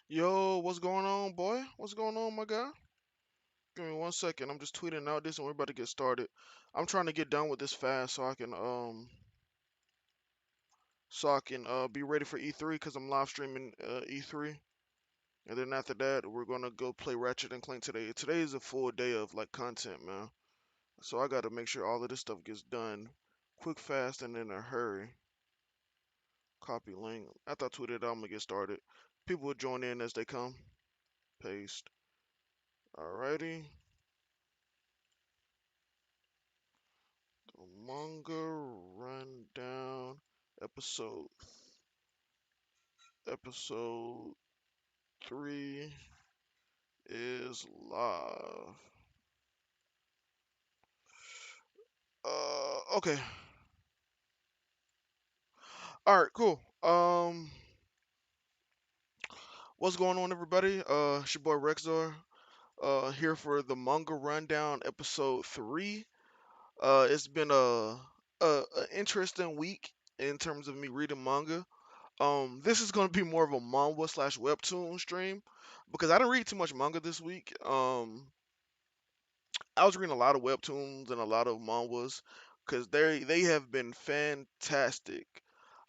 Yo, what's going on, boy? What's going on, my guy? Give me 1 second. I'm just tweeting out this and we're about to get started. I'm trying to get done with this fast so I can be ready for E3 because I'm live streaming E3. And then after that, we're gonna go play Ratchet and Clank today. Today is a full day of like content, man. So I gotta make sure all of this stuff gets done quick, fast, and in a hurry. Copy link. After I tweet it out, I'm gonna get started. People will join in as they come. Paste. Alrighty. Manga rundown episode episode 3 is live. Okay. All right, cool. What's going on, everybody? It's your boy Rexor. Here for the manga rundown episode 3. It's been a interesting week in terms of me reading manga. This is gonna be more of a manga slash webtoon stream because I didn't read too much manga this week. I was reading a lot of webtoons and a lot of manhwas because they have been fantastic.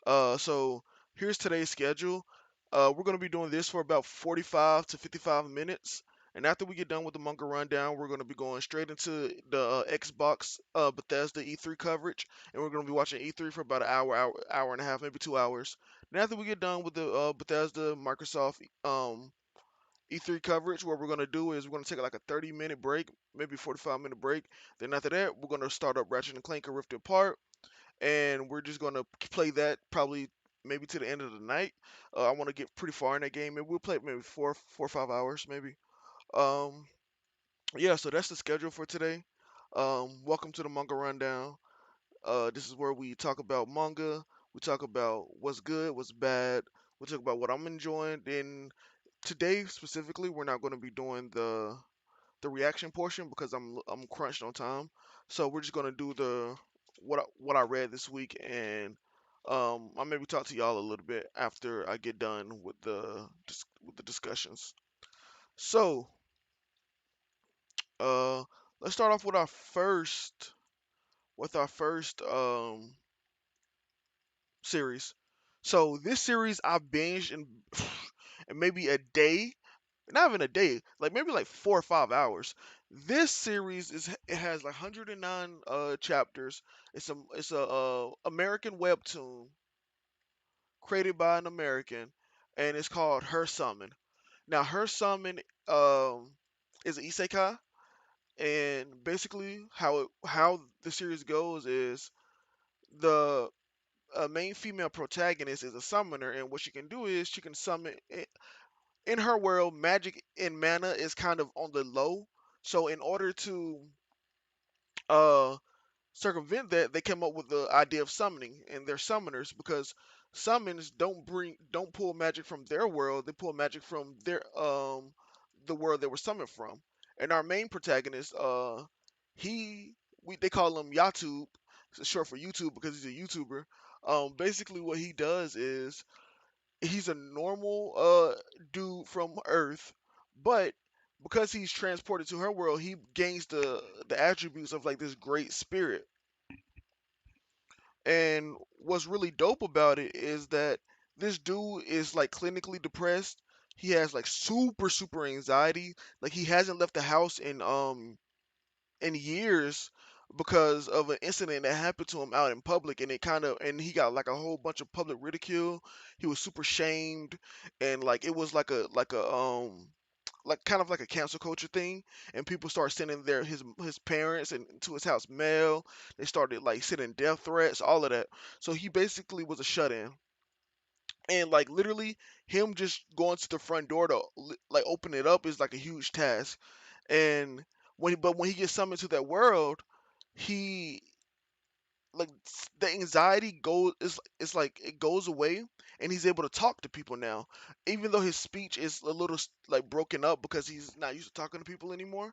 So here's today's schedule. We're gonna be doing this for about 45 to 55 minutes, and after we get done with the manga rundown, we're gonna be going straight into the Xbox Bethesda E3 coverage, and we're gonna be watching E3 for about an hour and a half, maybe 2 hours. And after we get done with the Bethesda Microsoft E3 coverage, what we're going to do is we're going to take like a 30-minute break, maybe 45-minute break. Then after that, we're going to start up Ratchet and Clank and Rift Apart, and we're just going to play that probably maybe to the end of the night. I want to get pretty far in that game, and we'll play it maybe 4 or 5 hours, maybe. Um, yeah, so that's the schedule for today. Welcome to the Manga Rundown. This is where we talk about manga. We talk about what's good, what's bad. We talk about what I'm enjoying. Then today specifically, we're not going to be doing the reaction portion because I'm crunched on time. So we're just gonna do the what I read this week, and I'll maybe talk to y'all a little bit after I get done with the discussions. So uh, let's start off with our first series. So this series I binged in maybe a day, not even a day, like maybe like 4 or 5 hours. This series it has like 109 chapters. It's a American webtoon created by an American, and it's called Her Summon. Now Her Summon is an isekai, and basically how the series goes is the main female protagonist is a summoner, and what she can do is she can summon in her world, magic and mana is kind of on the low. So in order to uh circumvent that, they came up with the idea of summoning, and they're summoners because summons don't pull magic from their world, they pull magic from their the world they were summoned from. And our main protagonist, he we they call him Yatube, it's short for YouTube because he's a YouTuber. Basically what he does is he's a normal dude from Earth, but because he's transported to her world, he gains the attributes of like this great spirit. And what's really dope about it is that this dude is like clinically depressed. He has like super anxiety. Like he hasn't left the house in years because of an incident that happened to him out in public, and he got like a whole bunch of public ridicule. He was super shamed, and like it was like kind of like a cancel culture thing, and people started sending his parents and to his house mail. They started like sending death threats, all of that. So he basically was a shut in, and like literally him just going to the front door to like open it up is like a huge task. And when he gets summoned to that world, he like the anxiety goes it's like it goes away, and he's able to talk to people now, even though his speech is a little like broken up because he's not used to talking to people anymore.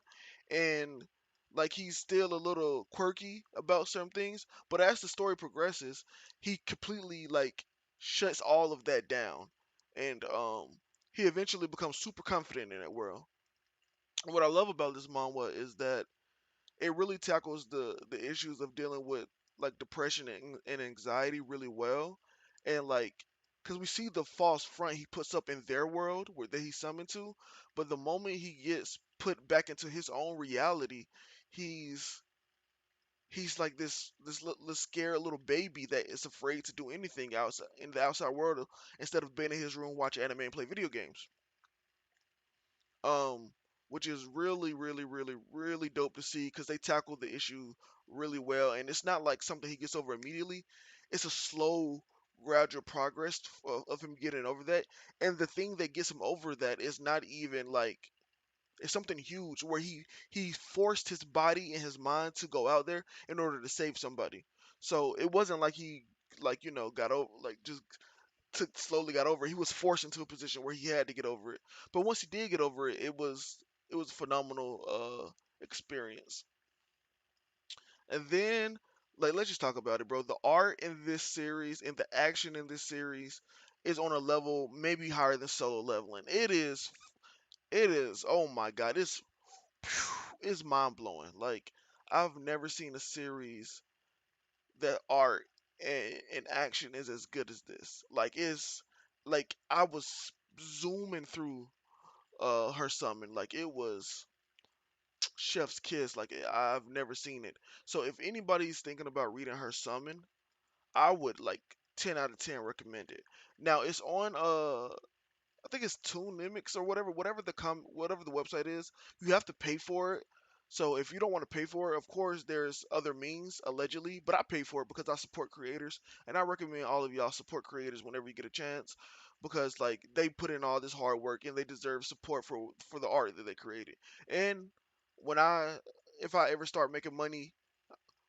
And like he's still a little quirky about certain things, but as the story progresses, he completely like shuts all of that down. And he eventually becomes super confident in that world. And what I love about this manga is that it really tackles the issues of dealing with like depression and anxiety really well, and like because we see the false front he puts up in their world where that he's summoned to, but the moment he gets put back into his own reality, he's he's like this scared little baby that is afraid to do anything outside in the outside world instead of being in his room, watch anime, and play video games. um, which is really dope to see because they tackle the issue really well, and it's not like something he gets over immediately. It's a slow, gradual progress of him getting over that, and the thing that gets him over that is not even like it's something huge where he forced his body and his mind to go out there in order to save somebody. So it wasn't like he like got over like just took slowly got over it. He was forced into a position where he had to get over it. But once he did get over it, it was a phenomenal experience. And then like let's just talk about it, bro. The art in this series and the action in this series is on a level maybe higher than Solo Leveling. It is oh my god, it's mind blowing. Like I've never seen a series that art and action is as good as this. Like it's like I was zooming through her summon. Like it was chef's kiss. Like I've never seen it. So if anybody's thinking about reading her summon, I would like 10 out of 10 recommend it. Now it's on I think it's Toonimics or whatever the website is. You have to pay for it. So if you don't want to pay for it, of course there's other means allegedly, but I pay for it because I support creators, and I recommend all of y'all support creators whenever you get a chance because like they put in all this hard work and they deserve support for the art that they created. And when I if I ever start making money,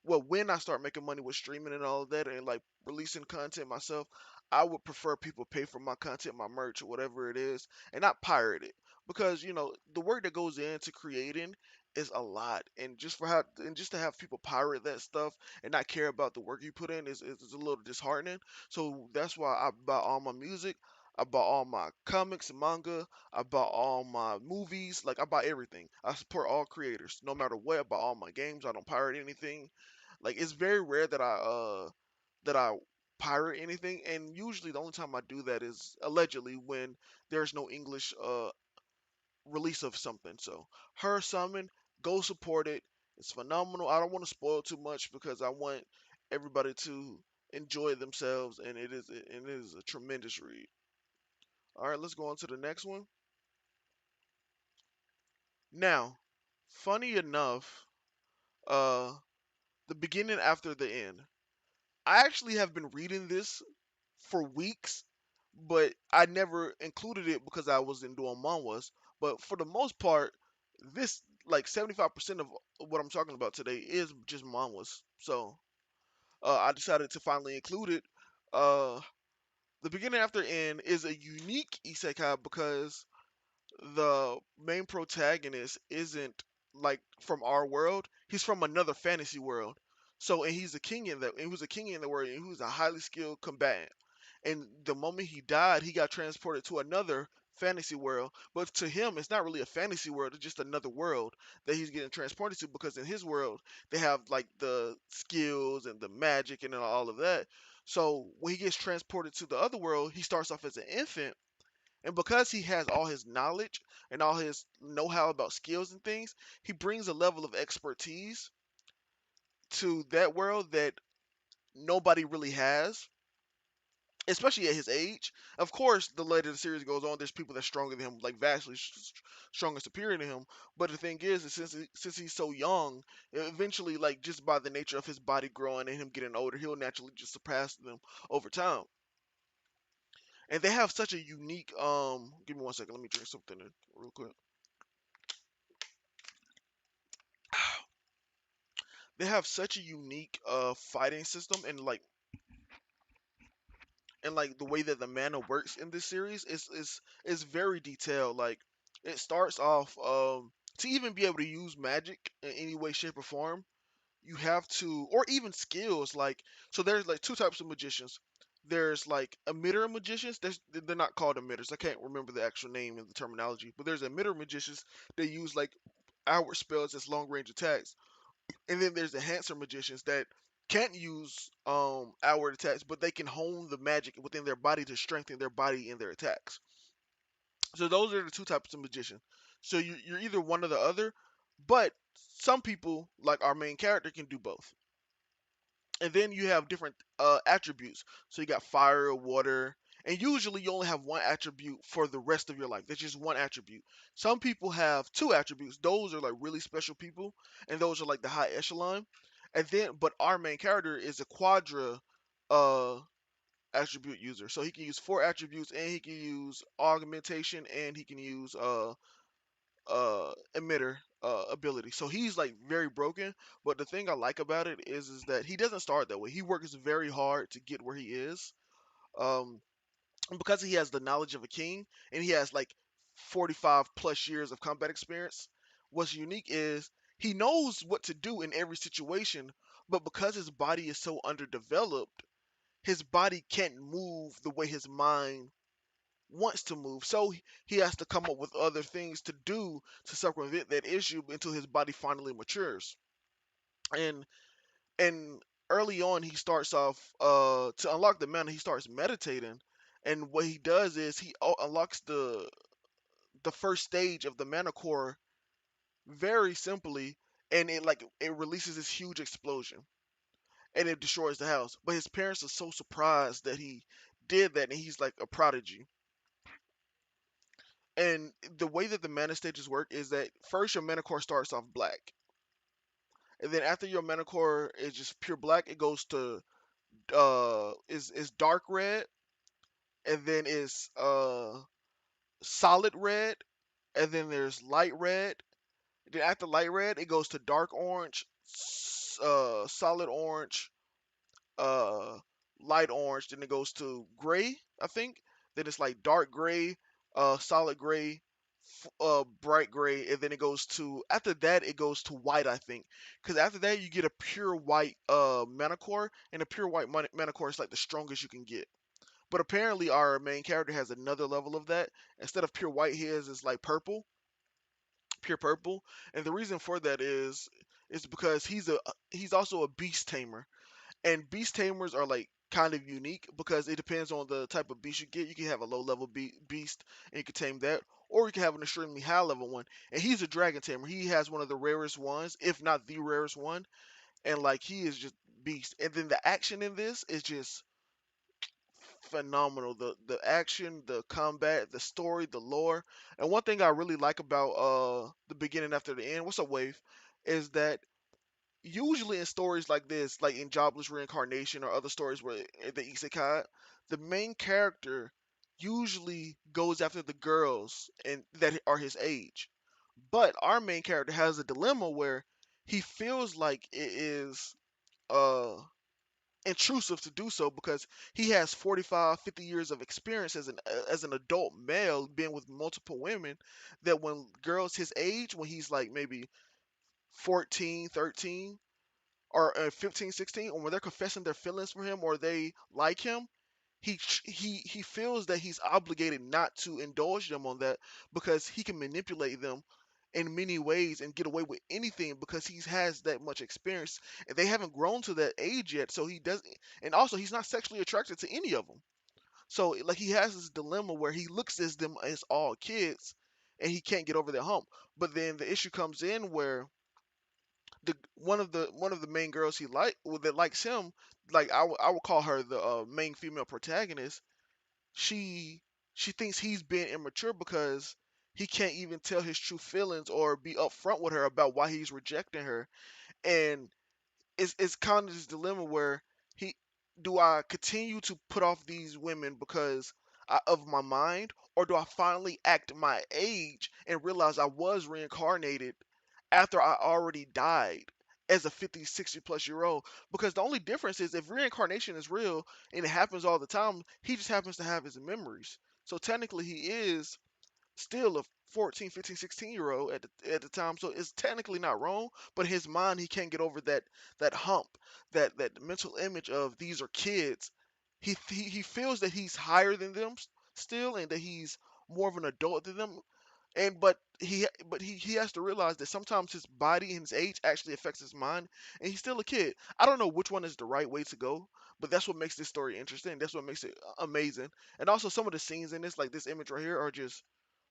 well, when I start making money with streaming and all of that and like releasing content myself, I would prefer people pay for my content, my merch, or whatever it is, and not pirate it. Because the work that goes into creating is a lot, and just to have people pirate that stuff and not care about the work you put in is a little disheartening. So that's why I buy all my music. I bought all my comics and manga. I bought all my movies. Like I buy everything. I support all creators, no matter what. I buy all my games. I don't pirate anything. Like it's very rare that I pirate anything, and usually the only time I do that is allegedly when there's no English release of something. So her summon, go support it. It's phenomenal. I don't want to spoil too much because I want everybody to enjoy themselves, and it is a tremendous read. All right, let's go on to the next one. Now, funny enough, uh, the beginning after the end. I actually have been reading this for weeks, but I never included it because I wasn't doing manhwas. But for the most part, this like 75% of what I'm talking about today is just manhwas. So I decided to finally include it. Uh, the beginning after end is a unique isekai because the main protagonist isn't like from our world. He's from another fantasy world. So and he's a king in that and he was a king in the world and he was a highly skilled combatant. And the moment he died, he got transported to another fantasy world. But to him, it's not really a fantasy world, it's just another world that he's getting transported to because in his world they have like the skills and the magic and all of that. So when he gets transported to the other world, he starts off as an infant, and because he has all his knowledge and all his know how about skills and things, he brings a level of expertise to that world that nobody really has, especially at his age. Of course, the later the series goes on, there's people that's stronger than him, like vastly stronger, superior to him. But the thing is since he's so young, eventually, like just by the nature of his body growing and him getting older, he'll naturally just surpass them over time. And they have such a unique. Give me one second. Let me drink something real quick. They have such a unique fighting system, and like the way that the mana works in this series is very detailed. Like it starts off to even be able to use magic in any way, shape, or form, you have to, or even skills. Like so, there's like two types of magicians. there's like emitter magicians. They're not called emitters. I can't remember the actual name and the terminology, but there's emitter magicians. They use like outward spells as long range attacks, and then there's the enhancer magicians that can't use outward attacks, but they can hone the magic within their body to strengthen their body in their attacks. So those are the two types of magician. So you're either one or the other, but some people, like our main character, can do both. And then you have different attributes. So you got fire, water, and usually you only have one attribute for the rest of your life. That's just one attribute. Some people have two attributes. Those are like really special people, and those are like the high echelon. And then, but our main character is a quadra uh, attribute user. So he can use four attributes, and he can use augmentation, and he can use emitter ability. So he's like very broken. But the thing I like about it is that he doesn't start that way. He works very hard to get where he is. Um, because he has the knowledge of a king, and he has like 45 plus years of combat experience. What's unique is he knows what to do in every situation, but because his body is so underdeveloped, his body can't move the way his mind wants to move. So he has to come up with other things to do to circumvent that issue until his body finally matures. And and early on, he starts off to unlock the mana. He starts meditating, and what he does is he unlocks the first stage of the mana core very simply, and it releases this huge explosion, and it destroys the house. But his parents are so surprised that he did that, and he's like a prodigy. And the way that the mana stages work is that first your mana core starts off black, and then after your mana core is just pure black, it goes to is dark red, and then is solid red, and then there's light red. Then after light red, it goes to dark orange, solid orange, uh, light orange. Then it goes to gray, I think. Then it's like dark gray, solid gray, bright gray, and then it goes to after that it goes to white, I think. Because after that you get a pure white mana core, and a pure white mana core is like the strongest you can get. But apparently our main character has another level of that. Instead of pure white, his is like purple, pure purple. And the reason for that is because he's also a beast tamer, and beast tamers are like kind of unique because it depends on the type of beast you get. You can have a low level beast and you can tame that, or you can have an extremely high level one. And he's a dragon tamer. He has one of the rarest ones, if not the rarest one. And like he is just beast. And then the action in this is just phenomenal. The action, the combat, the story, the lore. And one thing I really like about the beginning after the end, what's up, Wave, is that usually in stories like this, like in Jobless Reincarnation or other stories where the isekai, the main character usually goes after the girls and that are his age. But our main character has a dilemma where he feels like it is uh intrusive to do so because he has 45, 50 years of experience as an adult male being with multiple women, that when girls his age, when he's like maybe 14, 13, or 15, 16, or when they're confessing their feelings for him or they like him, he feels that he's obligated not to indulge them on that because he can manipulate them in many ways and get away with anything because he has that much experience, and they haven't grown to that age yet, so he doesn't. And also he's not sexually attracted to any of them, so like he has this dilemma where he looks at them as all kids and he can't get over that hump. But then the issue comes in where the one of the main girls he like, well, that likes him, like I would call her the main female protagonist. She she thinks he's being immature because he can't even tell his true feelings or be upfront with her about why he's rejecting her. And it's kind of this dilemma where he do I continue to put off these women because of my mind, or do I finally act my age and realize I was reincarnated after I already died as a 50, 60 plus year old? Because the only difference is if reincarnation is real and it happens all the time, he just happens to have his memories. So technically he is still a 14, 15, 16-year old at the time. So it's technically not wrong, but his mind, he can't get over that hump, that mental image of these are kids he feels that he's higher than them still, and that he's more of an adult than them. And but he has to realize that sometimes his body and his age actually affects his mind, and he's still a kid. I don't know which one is the right way to go, but that's what makes this story interesting. That's what makes it amazing. And also some of the scenes in this, like this image right here, are just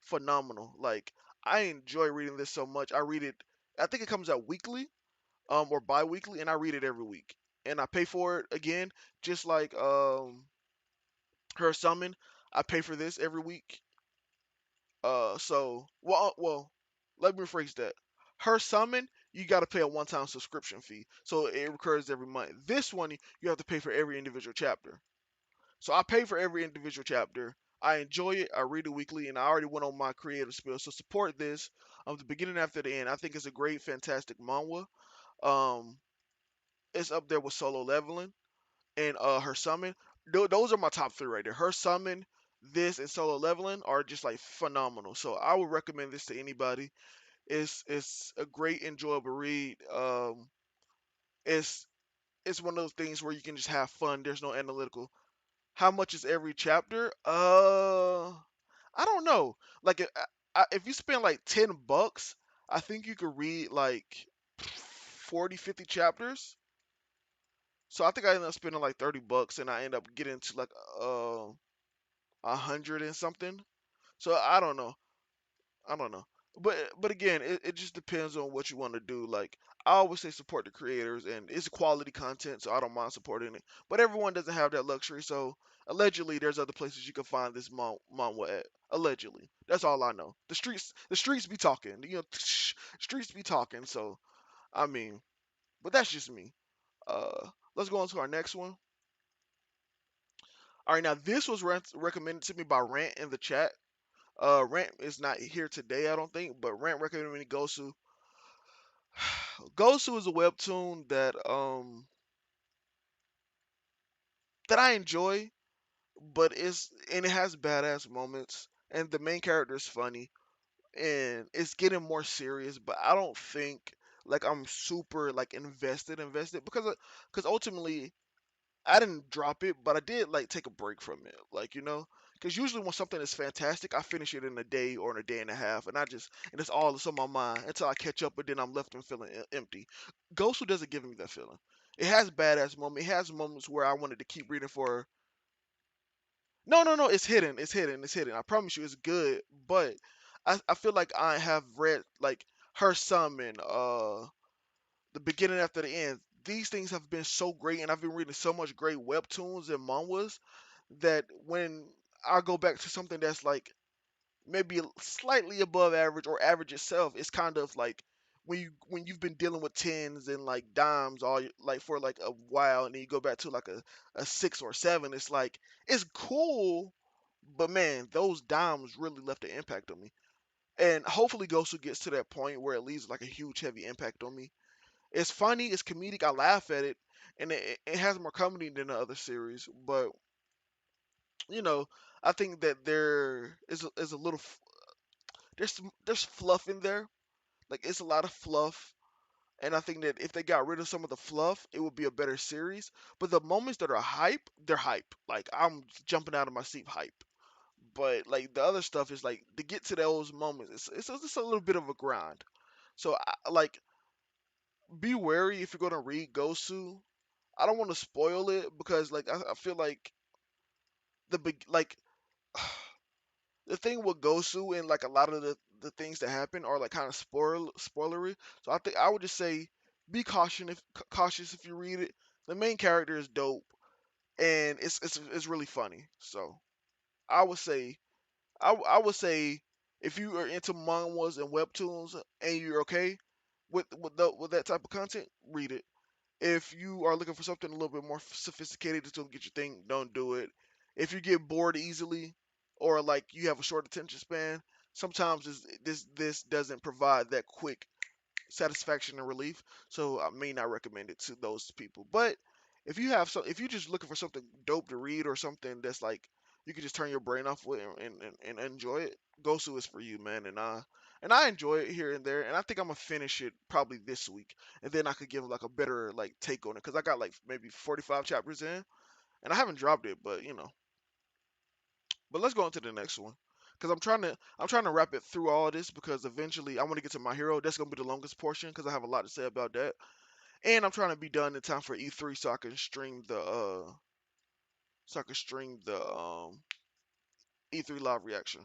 phenomenal. Like, I enjoy reading this so much. I read it. I think it comes out weekly, or bi-weekly, and I read it every week. And I pay for it again, just like her summon. I pay for this every week. Well, let me rephrase that. Her summon, you got to pay a one-time subscription fee, so it recurs every month. This one, you have to pay for every individual chapter. So I pay for every individual chapter. I enjoy it. I read it weekly, and I already went on my creative spill. So support this, the beginning after the end. I think it's a great, fantastic manga. Um, it's up there with Solo Leveling and her summon. Those are my top three right there. Her summon, this, and Solo Leveling are just like phenomenal. So I would recommend this to anybody. It's a great, enjoyable read. It's it's one of those things where you can just have fun. There's no analytical. How much is every chapter? I don't know. Like, if you spend like $10, I think you could read like 40, 50 chapters. So I think I ended up spending like $30, and I end up getting to like 100 and something. So I don't know. I don't know. But again, it just depends on what you want to do. Like, I always say support the creators, and it's quality content, so I don't mind supporting it. But everyone doesn't have that luxury, so allegedly there's other places you can find this manga at. Allegedly, that's all I know. The streets be talking. Streets be talking. So I mean, but that's just me. Let's go on to our next one. All right, now this was recommended to me by Rant in the chat. Rant is not here today, I don't think, but Rant recommended me Gosu. Gosu is a webtoon that I enjoy, but it has badass moments, and the main character is funny, and it's getting more serious. But I don't think like I'm super like invested because ultimately I didn't drop it, but I did like take a break from it, like, because usually when something is fantastic, I finish it in a day or in a day and a half, and it's all that's on my mind until I catch up, but then I'm left and feeling empty. Ghost doesn't give me that feeling. It has badass moments. It has moments where I wanted to keep reading for. No, no, no. It's hidden. It's hidden. It's hidden. I promise you, it's good. But I feel like I have read like her summon, the beginning after the end. These things have been so great, and I've been reading so much great webtoons and manhwas that when I go back to something that's like maybe slightly above average or average itself, it's kind of like when you've been dealing with tens and like dimes like for like a while, and then you go back to like a 6 or 7. It's like it's cool, but man, those dimes really left an impact on me. And hopefully Gosu gets to that point where it leaves like a huge heavy impact on me. It's funny, it's comedic. I laugh at it, and it has more comedy than the other series. But you know, I think that there is a little there's fluff in there. Like, it's a lot of fluff, and I think that if they got rid of some of the fluff, it would be a better series. But the moments that are hype, they're hype. Like, I'm jumping out of my seat hype. But like the other stuff is like to get to those moments, it's just a little bit of a grind. So like, be wary if you're gonna read Gosu. I don't want to spoil it because like I feel like like the thing with Gosu and like a lot of the things that happen are like kind of spoilery. So I think I would just say be cautious if you read it. The main character is dope, and it's really funny. So I would say I would say if you are into manhwas and webtoons and you're okay with that type of content, read it. If you are looking for something a little bit more sophisticated just to get your thing, don't do it. If you get bored easily, or like you have a short attention span, sometimes this doesn't provide that quick satisfaction and relief. So I may not recommend it to those people. But if you're just looking for something dope to read or something that's like you can just turn your brain off with and enjoy it, Gosu is for you, man. And I enjoy it here and there, and I think I'm gonna finish it probably this week, and then I could give like a better like take on it because I got like maybe 45 chapters in, and I haven't dropped it, but But let's go on to the next one, because I'm trying to wrap it through all of this because eventually I want to get to my hero. That's gonna be the longest portion because I have a lot to say about that, and I'm trying to be done in time for E3 so I can stream the E3 live reaction.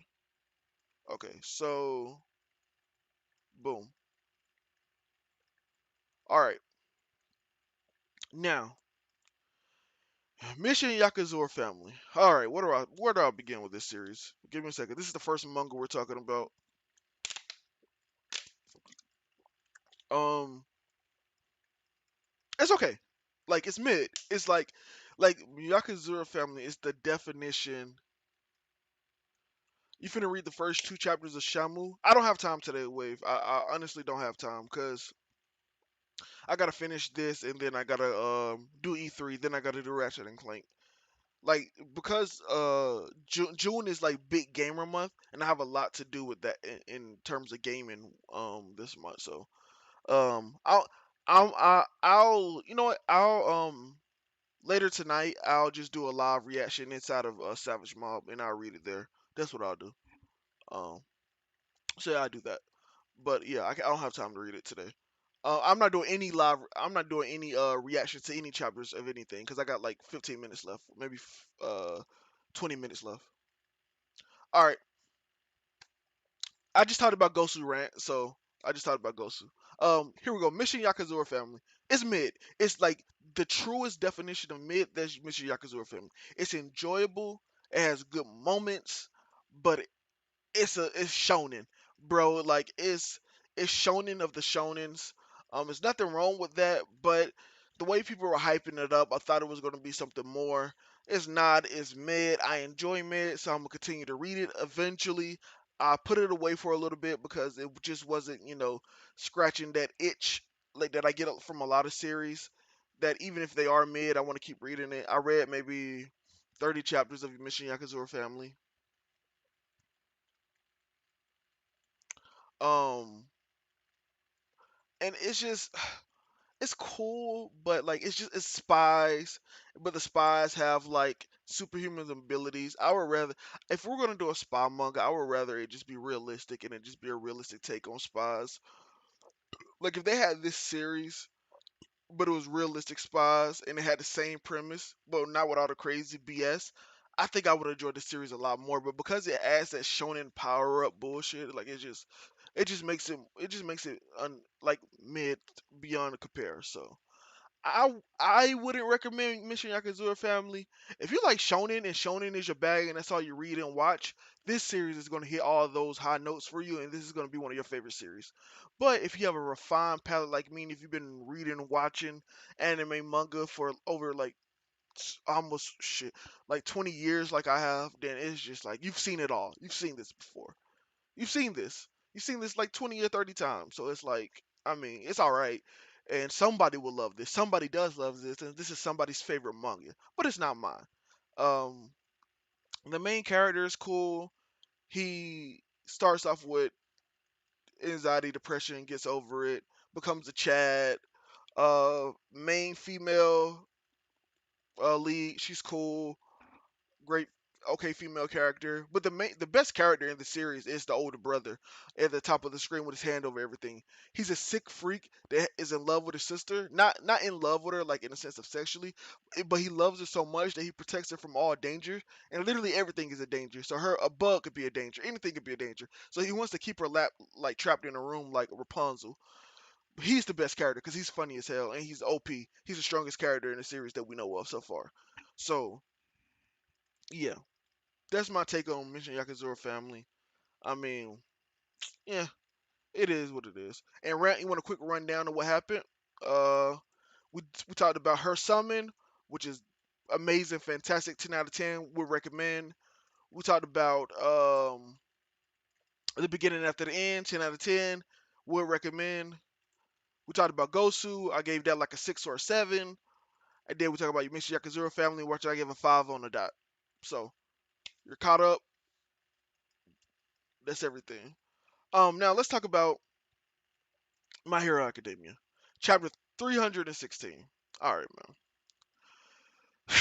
Okay, so boom. All right, now Mission Yakuza family. All right, where do I begin with this series? Give me a second. This is the first manga we're talking about. Um, it's okay. Like it's mid. It's like Yakuza family is the definition. You finna read the first two chapters of Shamu. I don't have time today, Wave. I honestly don't have time because I gotta finish this and then I gotta do E3. Then I gotta do Ratchet and Clank. Like because June is like big gamer month, and I have a lot to do with that in terms of gaming this month. So I'll I'll you know what later tonight I'll just do a live reaction inside of Savage Mob and I'll read it there. That's what I'll do. Um, so yeah, I do that. But yeah, I don't have time to read it today. I'm not doing any live. I'm not doing any reactions to any chapters of anything because I got like 15 minutes left, maybe 20 minutes left. All right, I just talked about Gosu rant, so I just talked about Gosu. Here we go. Mission Yakuza family. It's mid. It's like the truest definition of mid. That's Mission Yakuza family. It's enjoyable. It has good moments, but it's shonen, bro. Like it's shonen of the shonens. There's nothing wrong with that, but the way people were hyping it up, I thought it was gonna be something more. It's not. It's mid. I enjoy mid, so I'm gonna continue to read it. Eventually, I put it away for a little bit because it just wasn't, scratching that itch like that I get from a lot of series. That even if they are mid, I want to keep reading it. I read maybe 30 chapters of Mission Yakuza Family. Um, and it's just it's cool, but like it's spies, but the spies have like superhuman abilities. I would rather if we're gonna do a spy manga, I would rather it just be realistic and it just be a realistic take on spies. Like if they had this series, but it was realistic spies and it had the same premise, but not with all the crazy BS. I think I would enjoy the series a lot more, but because it adds that shonen power up bullshit, like it just makes it like mid beyond compare. So I wouldn't recommend Mission Yakuza Family. If you like shonen and shonen is your bag and that's all you read and watch, this series is going to hit all those high notes for you, and this is going to be one of your favorite series. But if you have a refined palate like me, and if you've been reading and watching anime manga for over like almost shit like 20 years like I have, then it's just like you've seen it all. You've seen this before. You've seen this. You've seen this like 20 or 30 times. So it's like, I mean, it's all right. And somebody will love this. Somebody does love this, and this is somebody's favorite manga, but it's not mine. Um, the main character is cool. He starts off with anxiety, depression, gets over it, becomes a Chad. Main female lead, she's cool, great, okay female character. But the best character in the series is the older brother at the top of the screen with his hand over everything. He's a sick freak that is in love with his sister. Not in love with her like in the sense of sexually, but he loves her so much that he protects her from all danger. And literally everything is a danger. So a bug could be a danger. Anything could be a danger. So he wants to keep her like trapped in a room like Rapunzel. He's the best character because he's funny as hell and he's OP. He's the strongest character in the series that we know of so far. So yeah, that's my take on Mission Yakuza Family. I mean, yeah, it is what it is. And you want a quick rundown of what happened? Uh, we talked about her summon, which is amazing, fantastic, 10 out of 10. Would recommend. We talked about the beginning after the end, 10 out of 10. Would recommend. We talked about Gosu. I gave that like a 6 or a 7. And then we talked about Mission Yakuza Family, which I gave a 5 on the dot. So you're caught up. That's everything. Now let's talk about My Hero Academia, chapter 316. All right, man.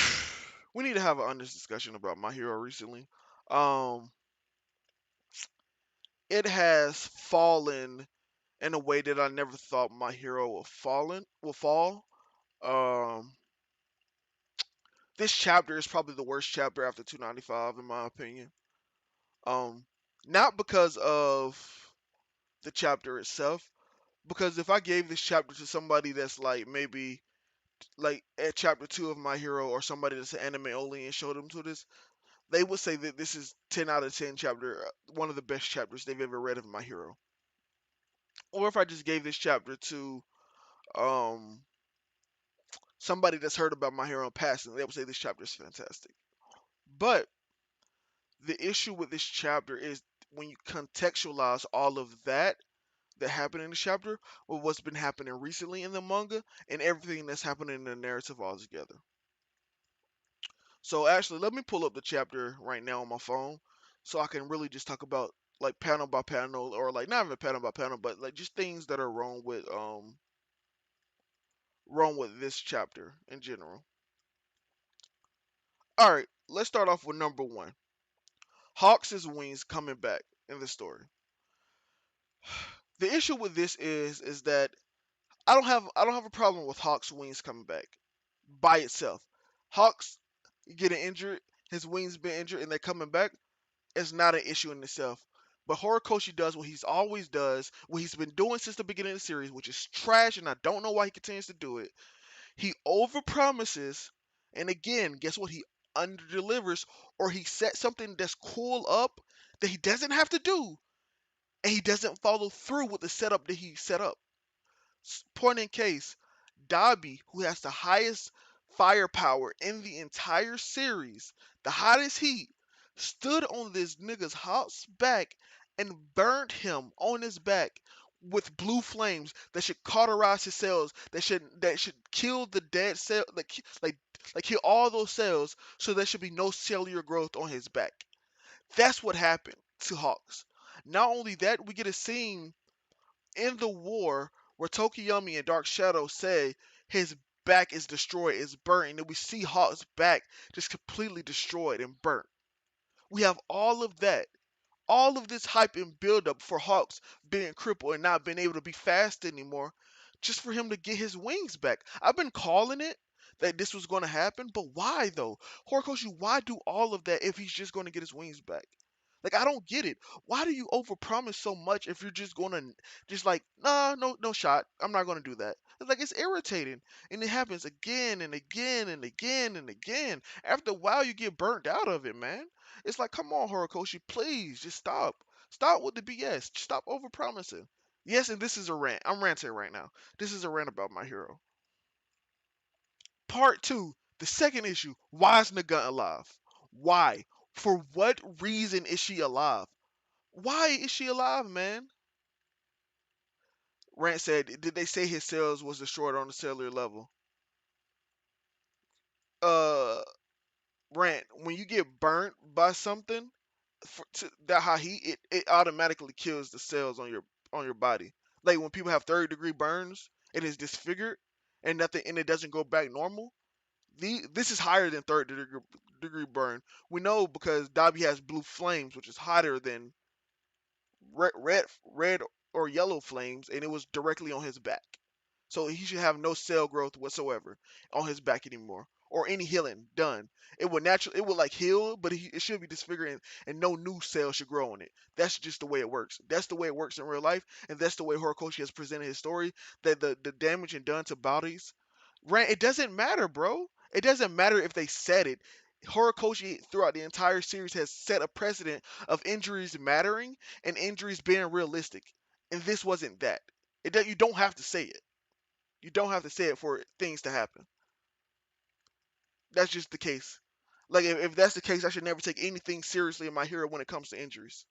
we need to have an honest discussion about My Hero recently. Um, it has fallen in a way that I never thought My Hero will fall. Um, this chapter is probably the worst chapter after 295 in my opinion. Um, not because of the chapter itself, because if I gave this chapter to somebody that's like maybe like at chapter two of My Hero or somebody that's an anime only and showed them to this, they would say that this is 10 out of 10 chapter, one of the best chapters they've ever read of My Hero. Or if I just gave this chapter to um somebody that's heard about My Hero in passing, they would say this chapter is fantastic. But the issue with this chapter is when you contextualize all of that happened in the chapter with what's been happening recently in the manga and everything that's happening in the narrative altogether. So actually, let me pull up the chapter right now on my phone so I can really just talk about like panel by panel or like not even panel by panel, but like just things that are wrong with this chapter in general. All right, let's start off with number one. Hawks' wings coming back in the story. The issue with this is that I don't have a problem with Hawks' wings coming back by itself. Hawks getting injured, his wings been injured, and they're coming back. It's not an issue in itself. But Horikoshi does what he's always does, what he's been doing since the beginning of the series, which is trash, and I don't know why he continues to do it. He overpromises, and again, guess what? He underdelivers, or he sets something that's cool up that he doesn't have to do, and he doesn't follow through with the setup that he set up. Point in case, Dabi, who has the highest firepower in the entire series, the hottest heat, stood on this nigga's Hawk's back and burned him on his back with blue flames that should cauterize his cells, that should kill the dead cell, like kill all those cells, so there should be no cellular growth on his back. That's what happened to Hawks. Not only that, we get a scene in the war where Tokiyami and Dark Shadow say his back is destroyed, is burnt, and then we see Hawk's back just completely destroyed and burnt. We have all of that, all of this hype and build up for Hawks being crippled and not being able to be fast anymore, just for him to get his wings back. I've been calling it that this was going to happen, but why though? Horikoshi, why do all of that if he's just going to get his wings back? Like I don't get it. Why do you overpromise so much if you're just gonna just like nah, no shot. I'm not gonna do that. It's like it's irritating, and it happens again and again and again and again. After a while, you get burnt out of it, man. It's like, come on, Horikoshi, please just stop. Stop with the BS. Stop overpromising. Yes, and this is a rant. I'm ranting right now. This is a rant about My Hero. Part two, the second issue. Why is Nagun alive? Why? For what reason is she alive? Why is she alive, man? Rant said, did they say his cells was destroyed on the cellular level? Uh, Rant, when you get burnt by something, that high heat, it automatically kills the cells on your body. Like when people have 30-degree burns, it is disfigured and nothing, and it doesn't go back normal. This is higher than 30-degree burn. We know because Dobby has blue flames, which is hotter than red or yellow flames, and it was directly on his back. So he should have no cell growth whatsoever on his back anymore, or any healing done. It would like heal, but it should be disfiguring, and no new cells should grow on it. That's just the way it works. That's the way it works in real life, and that's the way Horikoshi has presented his story. That the damage and done to bodies, it doesn't matter, bro. It doesn't matter if they said it. Horikoshi throughout the entire series has set a precedent of injuries mattering and injuries being realistic, and this wasn't that. You don't have to say it. You don't have to say it for things to happen. That's just the case. Like if that's the case, I should never take anything seriously in My Hero when it comes to injuries.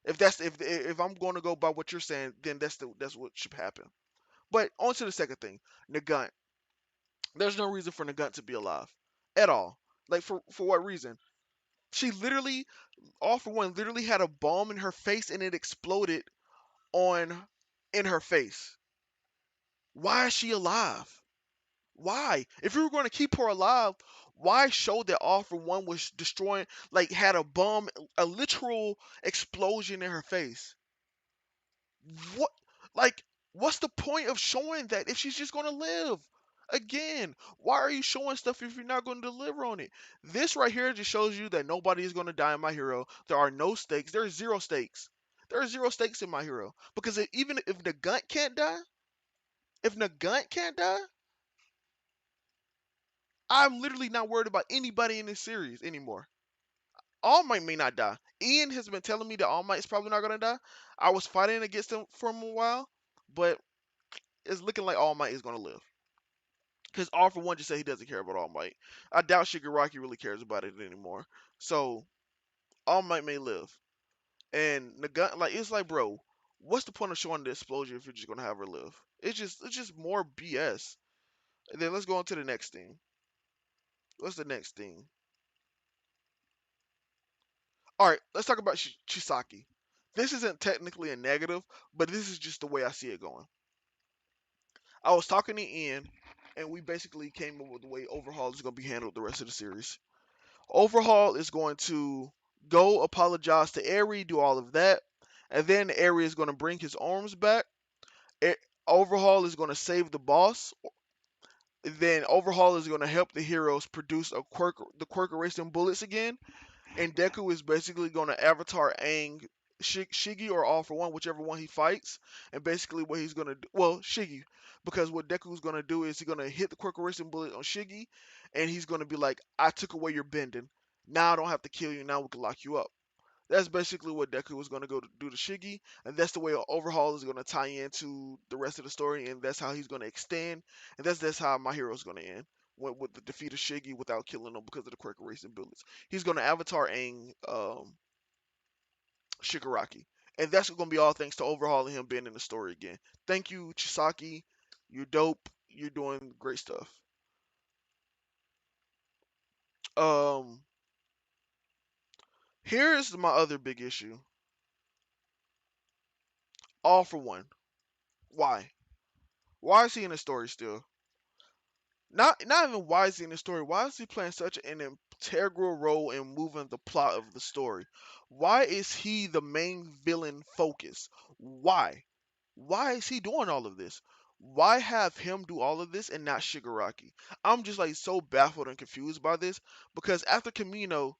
If I'm going to go by what you're saying, then that's what should happen. But on to the second thing, Nagant. There's no reason for Nagant to be alive at all. Like for what reason? She literally, all for one, literally had a bomb in her face and it exploded on in her face. Why is she alive? Why? If you were going to keep her alive, Why show that All for One was destroying, like had a bomb, a literal explosion in her face? What, like, what's the point of showing that if she's just gonna live? Again, why are you showing stuff if you're not going to deliver on it? This right here just shows you that nobody is going to die in My Hero. There are no stakes. There are zero stakes. There are zero stakes in My Hero because even if the Gunt can't die, if Nagunt can't die, I'm literally not worried about anybody in this series anymore. All Might may not die. Ian has been telling me that All Might is probably not gonna die. I was fighting against him for a while, but it's looking like All Might is gonna live. Because All for One just said he doesn't care about All Might. I doubt Shigaraki really cares about it anymore. So All Might may live. And Nagunt, like, it's like, bro, what's the point of showing the explosion if you're just gonna have her live? It's just more BS. And then let's go on to the next thing. What's the next thing? All right, let's talk about Chisaki. This isn't technically a negative, but this is just the way I see it going. I was talking to Ian, and we basically came up with the way Overhaul is going to be handled the rest of the series. Overhaul is going to go apologize to Eri, do all of that, and then Eri is going to bring his arms back. E- Overhaul is going to save the boss. Then Overhaul is going to help the heroes produce the quirk erasing bullets again, and Deku is basically going to avatar Aang, Shiggy, or All for One, whichever one he fights. And basically, what he's going to do, well, Shiggy, because what Deku's going to do is he's going to hit the Quirk Erasing Bullet on Shiggy, and he's going to be like, I took away your bending. Now I don't have to kill you. Now we can lock you up. That's basically what Deku was going to go to do to Shiggy, and that's the way Overhaul is going to tie into the rest of the story, and that's how he's going to extend, and that's how My Hero is going to end. With the defeat of Shiggy without killing him because of the Quirk Erasing Bullets. He's going to avatar Aang Shigaraki. And that's going to be all thanks to overhauling him being in the story again. Thank you, Chisaki. You're dope. You're doing great stuff. Um, Here's my other big issue. All for One. Why? Why is he in the story still? Not even why is he in the story. Why is he playing such an integral role in moving the plot of the story? Why is he the main villain focus? Why? Why is he doing all of this? Why have him do all of this and not Shigaraki? I'm just like so baffled and confused by this because after Kamino,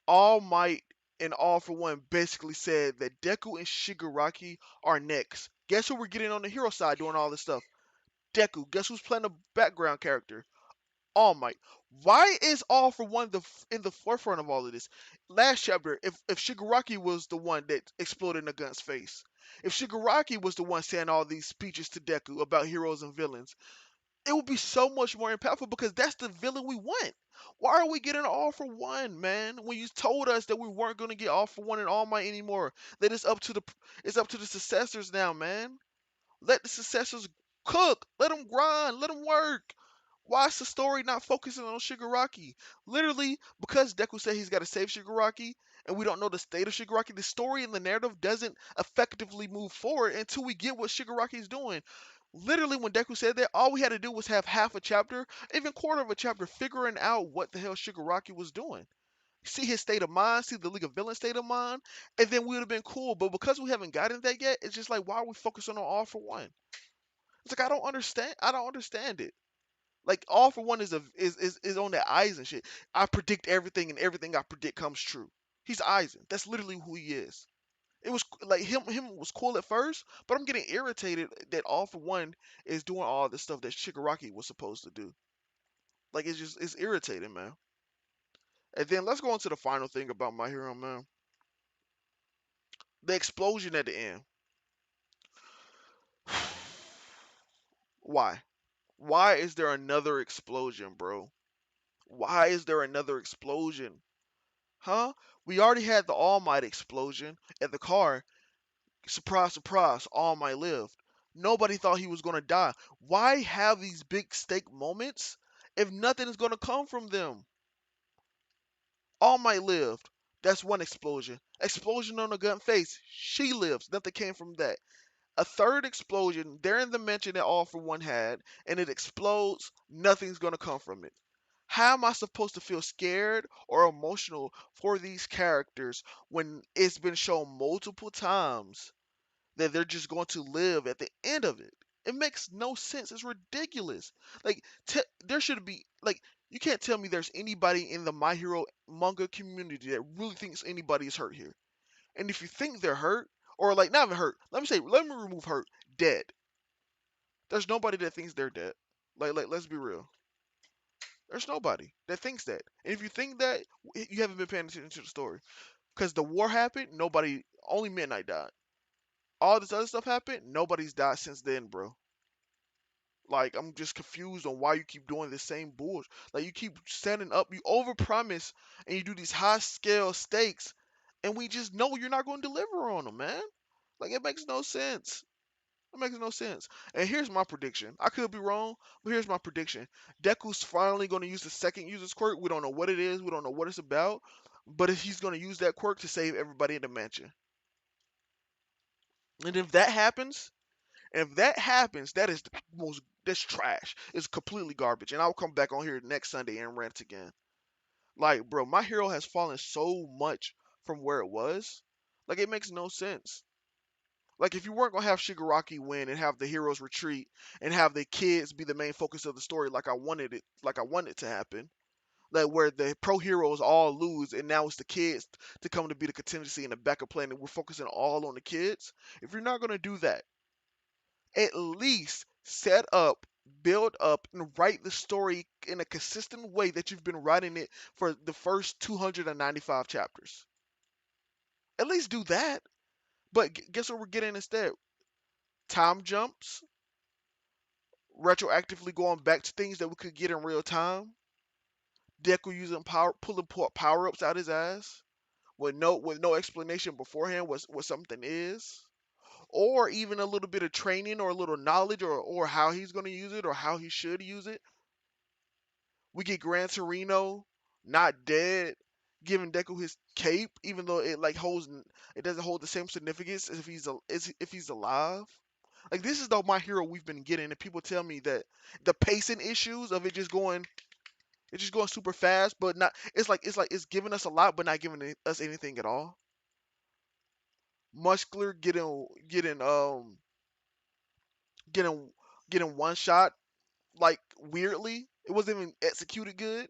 All Might and All for One basically said that Deku and Shigaraki are next. Guess who we're getting on the hero side doing all this stuff? Deku. Guess who's playing the background character? All Might. Why is All for One in the forefront of all of this? Last chapter, if Shigaraki was the one that exploded Nagunt's face, if Shigaraki was the one saying all these speeches to Deku about heroes and villains, it would be so much more impactful because that's the villain we want. Why are we getting All for One, man? When you told us that we weren't going to get All for One and All Might anymore, that it's up to the successors now, man. Let the successors cook. Let them grind. Let them work. Why is the story not focusing on Shigaraki? Literally, because Deku said he's got to save Shigaraki, and we don't know the state of Shigaraki, the story and the narrative doesn't effectively move forward until we get what Shigaraki is doing. Literally, when Deku said that, all we had to do was have half a chapter, even quarter of a chapter, figuring out what the hell Shigaraki was doing. See his state of mind, see the League of Villains state of mind, and then we would have been cool. But because we haven't gotten that yet, it's just like, why are we focusing on All for One? It's like I don't understand. I don't understand it. Like All for One is on their eyes and shit. I predict everything, and everything I predict comes true. He's Aizen. That's literally who he is. It was like him was cool at first, but I'm getting irritated that All for One is doing all the stuff that Shigaraki was supposed to do. Like it's irritating, man. And then let's go on to the final thing about My Hero, man. The explosion at the end. Why? Why is there another explosion, bro? Why is there another explosion? Huh? We already had the All Might explosion at the car. Surprise, surprise, All Might lived. Nobody thought he was going to die. Why have these big stake moments if nothing is going to come from them? All Might lived. That's one explosion. Explosion on the gun face. She lives. Nothing came from that. A third explosion. They're in the mansion that All for One had, and it explodes. Nothing's going to come from it. How am I supposed to feel scared or emotional for these characters when it's been shown multiple times that they're just going to live at the end of it? It makes no sense. It's ridiculous. Like, there should be, like, you can't tell me there's anybody in the My Hero manga community that really thinks anybody is hurt here. And if you think they're hurt, or like not even hurt, let me remove hurt, dead. There's nobody that thinks they're dead. Like let's be real. There's nobody that thinks that. And if you think that, you haven't been paying attention to the story. Because the war happened, nobody, only Midnight died. All this other stuff happened, nobody's died since then, bro. Like, I'm just confused on why you keep doing the same bullshit. Like, you keep setting up, you overpromise, and you do these high scale stakes, and we just know you're not going to deliver on them, man. Like, it makes no sense. It makes no sense. And here's my prediction. I could be wrong, but here's my prediction. Deku's finally going to use the second user's quirk. We don't know what it is. We don't know what it's about. But if he's going to use that quirk to save everybody in the mansion. And if that happens, that is the most, that's trash. It's completely garbage. And I'll come back on here next Sunday and rant again. Like, bro, my hero has fallen so much from where it was. Like, it makes no sense. Like, if you weren't gonna have Shigaraki win and have the heroes retreat and have the kids be the main focus of the story, like I wanted to happen, like where the pro heroes all lose and now it's the kids to come to be the contingency and the backup plan, and we're focusing all on the kids. If you're not gonna do that, at least set up, build up, and write the story in a consistent way that you've been writing it for the first 295 chapters. At least do that. But guess what we're getting instead? Time jumps, retroactively going back to things that we could get in real time. Deku using pulling power ups out his ass with no explanation beforehand what something is, or even a little bit of training or a little knowledge or how he's going to use it or how he should use it. We get Gran Torino not dead, giving Deku his cape, even though it doesn't hold the same significance as if he's alive. Like, this is the My Hero we've been getting, and people tell me that the pacing issues of it's just going super fast, but not. It's like it's giving us a lot, but not giving us anything at all. Muscular getting getting one shot like weirdly. It wasn't even executed good.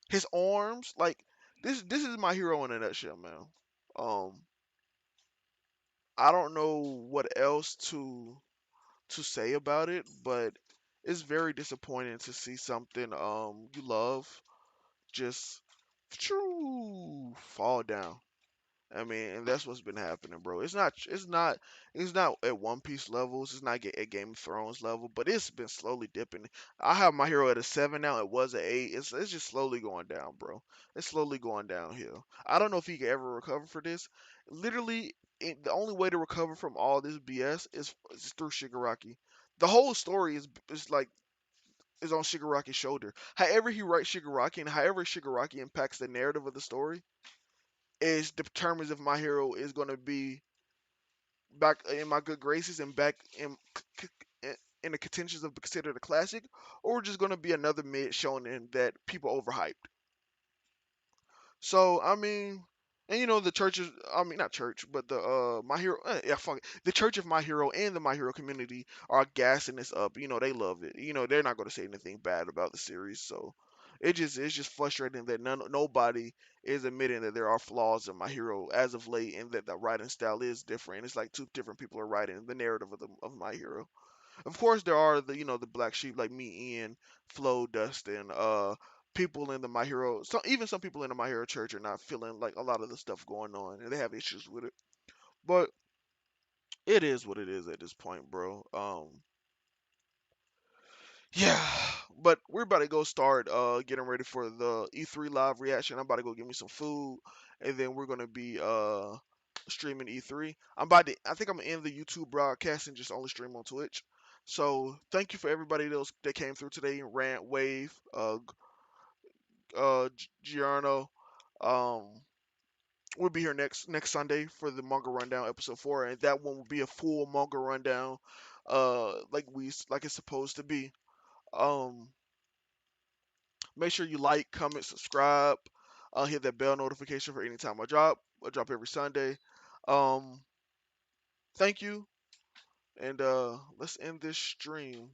His arms, like, this is My Hero in a nutshell, man. Um, I don't know what else to say about it, but it's very disappointing to see something you love just fall down. I mean, and that's what's been happening, bro. It's not at One Piece levels. It's not at Game of Thrones level, but it's been slowly dipping. I have My Hero at a 7 now. It was an 8. It's just slowly going down, bro. It's slowly going downhill. I don't know if he can ever recover for this. Literally, the only way to recover from all this BS is through Shigaraki. The whole story is on Shigaraki's shoulder. However he writes Shigaraki and however Shigaraki impacts the narrative of the story is determines if My Hero is going to be back in my good graces and back in the contentions of considered a classic, or we're just going to be another mid shonen that people overhyped. So I mean, and you know the churches. I mean not church, but the My Hero. Yeah, fuck it. The Church of My Hero and the My Hero community are gassing this up. You know they love it. You know they're not going to say anything bad about the series. So it's just frustrating that nobody is admitting that there are flaws in My Hero as of late, and that the writing style is different. It's like two different people are writing the narrative of My Hero. Of course, there are the black sheep like me, Ian, Flo, Dustin, people in the My Hero. Even some people in the My Hero church are not feeling like a lot of the stuff going on, and they have issues with it. But it is what it is at this point, bro. Yeah. But we're about to go start getting ready for the E3 live reaction. I'm about to go get me some food, and then we're gonna be streaming E3. I think I'm gonna end the YouTube broadcast and just only stream on Twitch. So thank you for everybody that came through today. Rant, Wave, Giorno. Um, we'll be here next Sunday for the manga rundown episode 4, and that one will be a full manga rundown, like it's supposed to be. Um, Make sure you like, comment, subscribe. Hit that bell notification for any time I drop. I drop every Sunday. Um, Thank you, and let's end this stream.